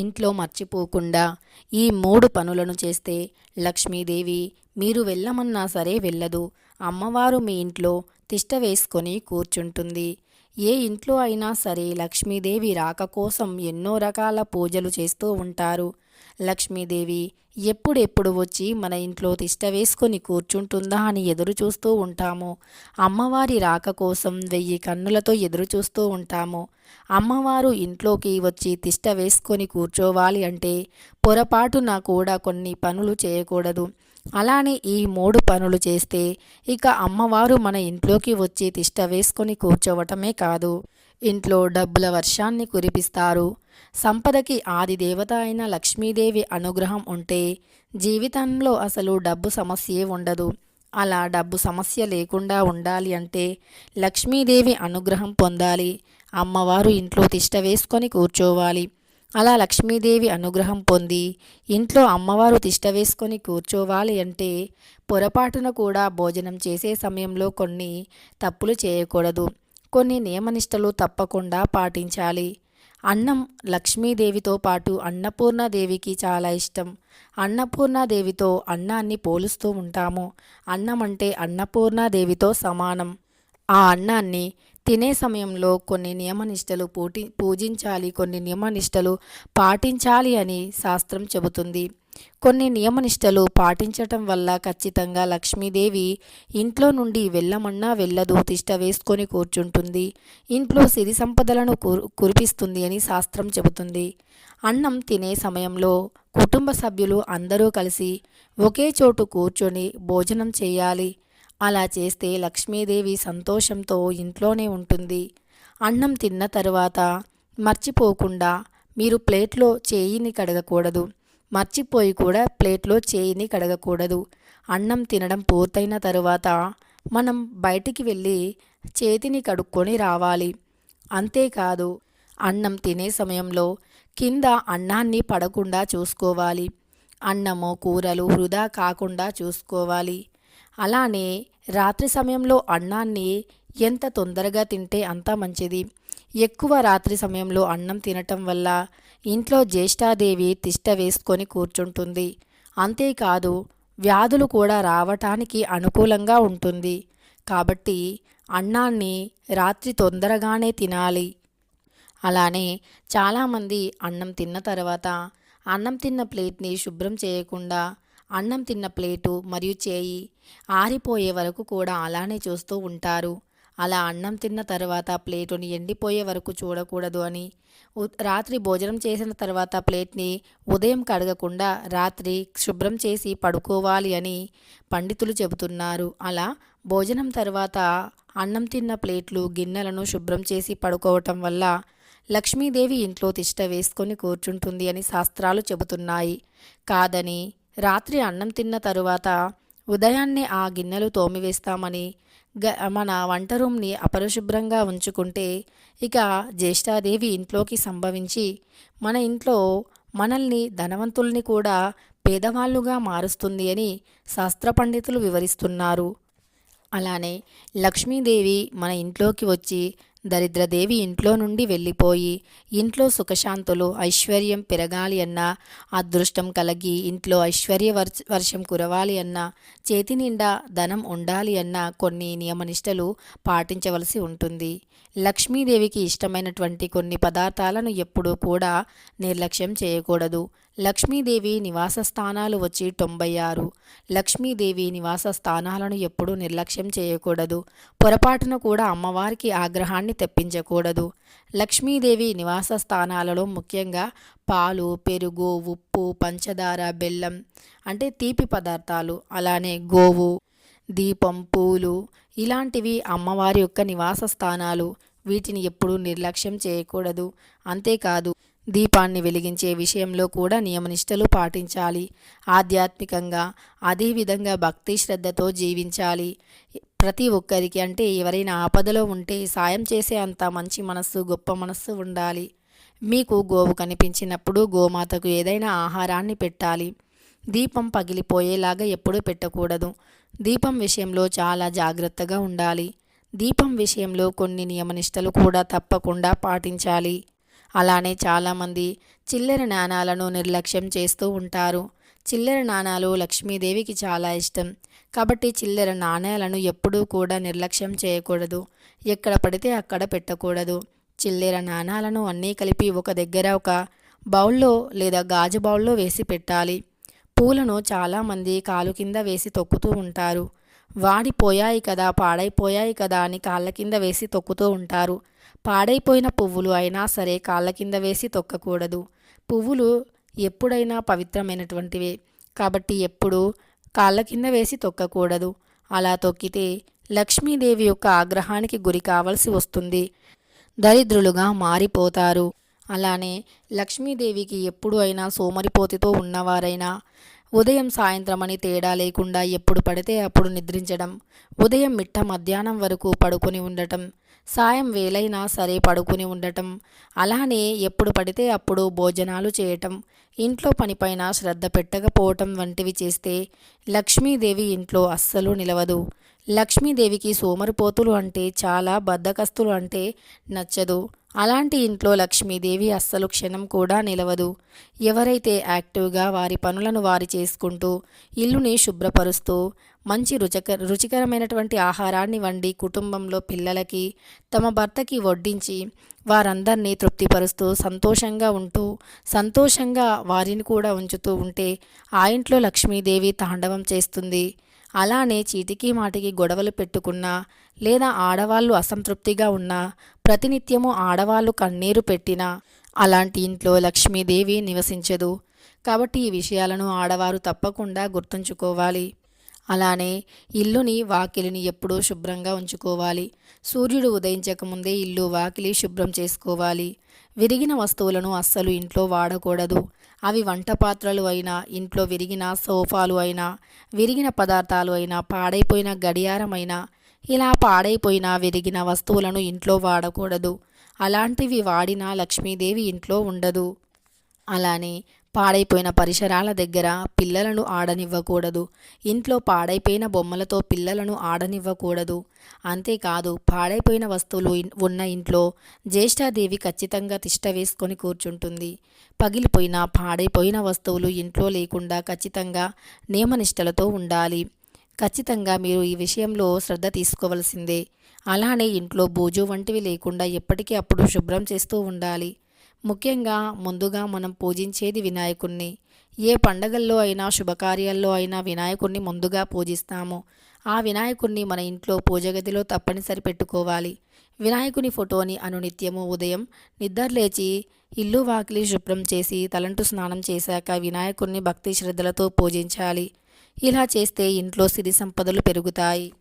ఇంట్లో మర్చిపోకుండా ఈ 3 పనులను చేస్తే లక్ష్మీదేవి మీరు వెళ్ళమన్నా సరే వెళ్ళదు. అమ్మవారు మీ ఇంట్లో తిష్ట వేసుకొని కూర్చుంటుంది. ఏ ఇంట్లో అయినా సరే లక్ష్మీదేవి రాక కోసం ఎన్నో రకాల పూజలు చేస్తూ ఉంటారు. లక్ష్మీదేవి ఎప్పుడెప్పుడు వచ్చి మన ఇంట్లో తిష్ట వేసుకొని కూర్చుంటుందా అని ఎదురు చూస్తూ ఉంటాము. అమ్మవారి రాక కోసం 1000 కన్నులతో ఎదురు చూస్తూ ఉంటాము. అమ్మవారు ఇంట్లోకి వచ్చి తిష్ట వేసుకొని కూర్చోవాలి అంటే పొరపాటున కూడా కొన్ని పనులు చేయకూడదు. అలానే ఈ 3 పనులు చేస్తే ఇక అమ్మవారు మన ఇంట్లోకి వచ్చి తిష్ట వేసుకొని కూర్చోవటమే కాదు, ఇంట్లో డబ్బుల వర్షాన్ని కురిపిస్తారు. సంపదకి ఆది దేవత అయిన లక్ష్మీదేవి అనుగ్రహం ఉంటే జీవితంలో అసలు డబ్బు సమస్యే ఉండదు. అలా డబ్బు సమస్య లేకుండా ఉండాలి అంటే లక్ష్మీదేవి అనుగ్రహం పొందాలి. అమ్మవారు ఇంట్లో తిష్ట వేసుకొని కూర్చోవాలి. అలా లక్ష్మీదేవి అనుగ్రహం పొంది ఇంట్లో అమ్మవారు తిష్ట వేసుకొని కూర్చోవాలి అంటే పొరపాటున కూడా భోజనం చేసే సమయంలో కొన్ని తప్పులు చేయకూడదు. కొన్ని నియమనిష్టలు తప్పకుండా పాటించాలి. అన్నం లక్ష్మీదేవితో పాటు అన్నపూర్ణాదేవికి చాలా ఇష్టం. అన్నపూర్ణాదేవితో అన్నాన్ని పోలుస్తూ ఉంటాము. అన్నం అంటే అన్నపూర్ణాదేవితో సమానం. ఆ అన్నాన్ని తినే సమయంలో కొన్ని నియమనిష్టలు పూజించాలి, కొన్ని నియమనిష్టలు పాటించాలి అని శాస్త్రం చెబుతుంది. కొన్ని నియమనిష్టలు పాటించటం వల్ల ఖచ్చితంగా లక్ష్మీదేవి ఇంట్లో నుండి వెళ్ళమన్నా వెళ్ళదు, తిష్ట వేసుకొని కూర్చుంటుంది, ఇంట్లో సిరి సంపదలను కురిపిస్తుంది అని శాస్త్రం చెబుతుంది. అన్నం తినే సమయంలో కుటుంబ సభ్యులు అందరూ కలిసి ఒకే చోటు కూర్చొని భోజనం చేయాలి. అలా చేస్తే లక్ష్మీదేవి సంతోషంతో ఇంట్లోనే ఉంటుంది. అన్నం తిన్న తరువాత మర్చిపోకుండా మీరు ప్లేట్లో చేయిని కడగకూడదు. మర్చిపోయి కూడా ప్లేట్లో చేయిని కడగకూడదు. అన్నం తినడం పూర్తయిన తరువాత మనం బయటికి వెళ్ళి చేతిని కడుక్కొని రావాలి. అంతేకాదు, అన్నం తినే సమయంలో కింద అన్నాన్ని పడకుండా చూసుకోవాలి. అన్నము కూరలు వృధా కాకుండా చూసుకోవాలి. అలానే రాత్రి సమయంలో అన్నాన్ని ఎంత తొందరగా తింటే అంత మంచిది. ఎక్కువ రాత్రి సమయంలో అన్నం తినటం వల్ల ఇంట్లో జ్యేష్ఠాదేవి తిష్ట వేసుకొని కూర్చుంటుంది. అంతేకాదు, వ్యాధులు కూడా రావటానికి అనుకూలంగా ఉంటుంది. కాబట్టి అన్నాన్ని రాత్రి తొందరగానే తినాలి. అలానే చాలామంది అన్నం తిన్న తర్వాత అన్నం తిన్న ప్లేట్ని శుభ్రం చేయకుండా అన్నం తిన్న ప్లేటు మరియు చేయి ఆరిపోయే వరకు కూడా అలానే చూస్తూ ఉంటారు. అలా అన్నం తిన్న తర్వాత ప్లేటుని ఎండిపోయే వరకు చూడకూడదు అని, రాత్రి భోజనం చేసిన తర్వాత ప్లేట్ని ఉదయం కడగకుండా రాత్రి శుభ్రం చేసి పడుకోవాలి అని పండితులు చెబుతున్నారు. అలా భోజనం తర్వాత అన్నం తిన్న ప్లేట్లు గిన్నెలను శుభ్రం చేసి పడుకోవటం వల్ల లక్ష్మీదేవి ఇంట్లో తిష్ట వేసుకొని కూర్చుంటుంది అని శాస్త్రాలు చెబుతున్నాయి. కాదని రాత్రి అన్నం తిన్న తరువాత ఉదయాన్నే ఆ గిన్నెలు తోమివేస్తామని మన వంట రూమ్ని అపరిశుభ్రంగా ఉంచుకుంటే ఇక జ్యేష్ఠాదేవి ఇంట్లోకి సంభవించి మన ఇంట్లో మనల్ని ధనవంతుల్ని కూడా పేదవాళ్ళుగా మారుస్తుంది అని శాస్త్ర పండితులు వివరిస్తున్నారు. అలానే లక్ష్మీదేవి మన ఇంట్లోకి వచ్చి దరిద్రదేవి ఇంట్లో నుండి వెళ్ళిపోయి ఇంట్లో సుఖశాంతులు ఐశ్వర్యం పెరగాలి అన్నా, అదృష్టం కలిగి ఇంట్లో ఐశ్వర్య వర్షం కురవాలి అన్నా, చేతి నిండా ధనం ఉండాలి అన్నా కొన్ని నియమనిష్టలు పాటించవలసి ఉంటుంది. లక్ష్మీదేవికి ఇష్టమైనటువంటి కొన్ని పదార్థాలను ఎప్పుడూ కూడా నిర్లక్ష్యం చేయకూడదు. లక్ష్మీదేవి నివాస స్థానాలు వచ్చి 96. లక్ష్మీదేవి నివాస స్థానాలను ఎప్పుడూ నిర్లక్ష్యం చేయకూడదు. పొరపాటున కూడా అమ్మవారికి ఆగ్రహాన్ని తెప్పించకూడదు. లక్ష్మీదేవి నివాస స్థానాలలో ముఖ్యంగా పాలు, పెరుగు, ఉప్పు, పంచదార, బెల్లం అంటే తీపి పదార్థాలు, అలానే గోవు, దీపం, పూలు ఇలాంటివి అమ్మవారి యొక్క నివాస స్థానాలు. వీటిని ఎప్పుడూ నిర్లక్ష్యం చేయకూడదు. అంతేకాదు, దీపాన్ని వెలిగించే విషయంలో కూడా నియమనిష్టలు పాటించాలి. ఆధ్యాత్మికంగా అదేవిధంగా భక్తి శ్రద్ధతో జీవించాలి. ప్రతి ఒక్కరికి అంటే ఎవరైనా ఆపదలో ఉంటే సాయం చేసే అంత మంచి మనస్సు, గొప్ప మనస్సు ఉండాలి. మీకు గోవు కనిపించినప్పుడు గోమాతకు ఏదైనా ఆహారాన్ని పెట్టాలి. దీపం పగిలిపోయేలాగా ఎప్పుడూ పెట్టకూడదు. దీపం విషయంలో చాలా జాగ్రత్తగా ఉండాలి. దీపం విషయంలో కొన్ని నియమనిష్టలు కూడా తప్పకుండా పాటించాలి. అలానే చాలామంది చిల్లర నాణాలను నిర్లక్ష్యం చేస్తూ ఉంటారు. చిల్లర నాణాలు లక్ష్మీదేవికి చాలా ఇష్టం. కాబట్టి చిల్లర నాణేలను ఎప్పుడూ కూడా నిర్లక్ష్యం చేయకూడదు. ఎక్కడ పడితే అక్కడ పెట్టకూడదు. చిల్లర నాణాలను అన్నీ కలిపి ఒక దగ్గర ఒక బౌల్లో లేదా గాజు బౌల్లో వేసి పెట్టాలి. పూలను చాలామంది కాలు కింద వేసి తొక్కుతూ ఉంటారు. వాడిపోయాయి కదా, పాడైపోయాయి కదా అని కాళ్ళ కింద వేసి తొక్కుతూ ఉంటారు. పాడైపోయిన పువ్వులు అయినా సరే కాళ్ళ కింద వేసి తొక్కకూడదు. పువ్వులు ఎప్పుడైనా పవిత్రమైనటువంటివే. కాబట్టి ఎప్పుడూ కాళ్ళ కింద వేసి తొక్కకూడదు. అలా తొక్కితే లక్ష్మీదేవి యొక్క ఆగ్రహానికి గురి కావలసి వస్తుంది. దరిద్రులుగా మారిపోతారు. అలానే లక్ష్మీదేవికి ఎప్పుడు అయినా సోమరిపోతుతో ఉన్నవారైనా ఉదయం సాయంత్రం అని తేడా లేకుండా ఎప్పుడు పడితే అప్పుడు నిద్రించడం, ఉదయం మిట్ట మధ్యాహ్నం వరకు పడుకొని ఉండటం, సాయం వేలైనా సరే పడుకుని ఉండటం, అలానే ఎప్పుడు పడితే అప్పుడు భోజనాలు చేయటం, ఇంట్లో పనిపైన శ్రద్ధ పెట్టకపోవటం వంటివి చేస్తే లక్ష్మీదేవి ఇంట్లో అస్సలు నిలవదు. లక్ష్మీదేవికి సోమరిపోతులు అంటే, చాలా బద్ధకస్తులు అంటే నచ్చదు. అలాంటి ఇంట్లో లక్ష్మీదేవి అస్సలు క్షణం కూడా నిలవదు. ఎవరైతే యాక్టివ్గా వారి పనులను వారి చేసుకుంటూ ఇల్లుని శుభ్రపరుస్తూ మంచి రుచికరమైనటువంటి ఆహారాన్ని వండి కుటుంబంలో పిల్లలకి తమ భర్తకి వడ్డించి వారందరినీ తృప్తిపరుస్తూ సంతోషంగా ఉంటూ సంతోషంగా వారిని కూడా ఉంచుతూ ఉంటే ఆ ఇంట్లో లక్ష్మీదేవి తాండవం చేస్తుంది. అలానే చీటికి మాటికి గొడవలు పెట్టుకున్నా లేదా ఆడవాళ్ళు అసంతృప్తిగా ఉన్నా, ప్రతినిత్యము ఆడవాళ్ళు కన్నీరు పెట్టినా అలాంటి ఇంట్లో లక్ష్మీదేవి నివసించదు. కాబట్టి ఈ విషయాలను ఆడవారు తప్పకుండా గుర్తుంచుకోవాలి. అలానే ఇల్లుని వాకిలిని ఎప్పుడూ శుభ్రంగా ఉంచుకోవాలి. సూర్యుడు ఉదయించకముందే ఇల్లు వాకిలి శుభ్రం చేసుకోవాలి. విరిగిన వస్తువులను అస్సలు ఇంట్లో వాడకూడదు. అవి వంట పాత్రలు అయినా, ఇంట్లో విరిగిన సోఫాలు అయినా, విరిగిన పదార్థాలు అయినా, పాడైపోయిన గడియారం అయినా, ఇలా పాడైపోయిన విరిగిన వస్తువులను ఇంట్లో వాడకూడదు. అలాంటివి వాడినా లక్ష్మీదేవి ఇంట్లో ఉండదు. అలానే పాడైపోయిన పరిసరాల దగ్గర పిల్లలను ఆడనివ్వకూడదు. ఇంట్లో పాడైపోయిన బొమ్మలతో పిల్లలను ఆడనివ్వకూడదు. అంతేకాదు, పాడైపోయిన వస్తువులు ఉన్న ఇంట్లో జ్యేష్ఠాదేవి ఖచ్చితంగా తిష్ట వేసుకొని కూర్చుంటుంది. పగిలిపోయిన పాడైపోయిన వస్తువులు ఇంట్లో లేకుండా ఖచ్చితంగా నియమనిష్టలతో ఉండాలి. ఖచ్చితంగా మీరు ఈ విషయంలో శ్రద్ధ తీసుకోవలసిందే. అలానే ఇంట్లో బూజు వంటివి లేకుండా ఎప్పటికీ అప్పుడు శుభ్రం చేస్తూ ఉండాలి. ముఖ్యంగా ముందుగా మనం పూజించేది వినాయకుణ్ణి. ఏ పండగల్లో అయినా శుభకార్యాల్లో అయినా వినాయకుణ్ణి ముందుగా పూజిస్తాము. ఆ వినాయకుణ్ణి మన ఇంట్లో పూజగదిలో తప్పనిసరి పెట్టుకోవాలి. వినాయకుని ఫోటోని అనునిత్యము ఉదయం నిద్రలేచి ఇల్లు వాకిలి శుభ్రం చేసి తలంటు స్నానం చేశాక వినాయకుణ్ణి భక్తి శ్రద్ధలతో పూజించాలి. ఇలా చేస్తే ఇంట్లో సిరి సంపదలు పెరుగుతాయి.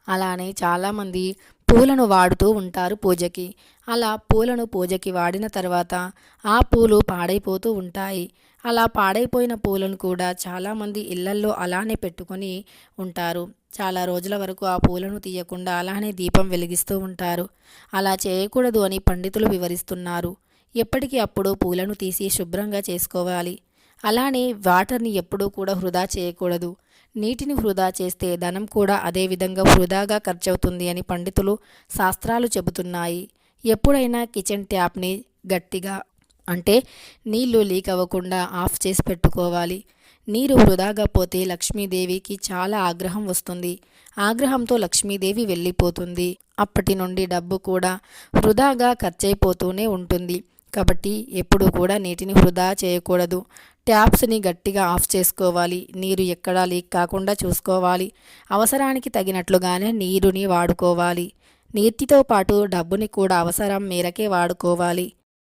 అలానే చాలామంది పూలను వాడుతూ ఉంటారు పూజకి. అలా పూలను పూజకి వాడిన తర్వాత ఆ పూలు పాడైపోతూ ఉంటాయి. అలా పాడైపోయిన పూలను కూడా చాలామంది ఇళ్లల్లో అలానే పెట్టుకొని ఉంటారు. చాలా రోజుల వరకు ఆ పూలను తీయకుండా అలానే దీపం వెలిగిస్తూ ఉంటారు. అలా చేయకూడదు అని పండితులు వివరిస్తున్నారు. ఎప్పటికీ అప్పుడు పూలను తీసి శుభ్రంగా చేసుకోవాలి. అలానే వాటర్ని ఎప్పుడూ కూడా వృధా చేయకూడదు. నీటిని వృధా చేస్తే ధనం కూడా అదే విధంగా వృధాగా ఖర్చవుతుంది అని పండితులు శాస్త్రాలు చెబుతున్నాయి. ఎప్పుడైనా కిచెన్ ట్యాప్ని గట్టిగా అంటే నీళ్లు లీక్ అవ్వకుండా ఆఫ్ చేసి పెట్టుకోవాలి. నీరు వృధాగా పోతే లక్ష్మీదేవికి చాలా ఆగ్రహం వస్తుంది. ఆగ్రహంతో లక్ష్మీదేవి వెళ్ళిపోతుంది. అప్పటి నుండి డబ్బు కూడా వృధాగా ఖర్చయిపోతూనే ఉంటుంది. కాబట్టి ఎప్పుడూ కూడా నీటిని వృధా చేయకూడదు. ట్యాప్స్ని గట్టిగా ఆఫ్ చేసుకోవాలి. నీరు ఎక్కడా లీక్ కాకుండా చూసుకోవాలి. అవసరానికి తగినట్లుగానే నీరుని వాడుకోవాలి. నీటితో పాటు డబ్బుని కూడా అవసరం మేరకే వాడుకోవాలి.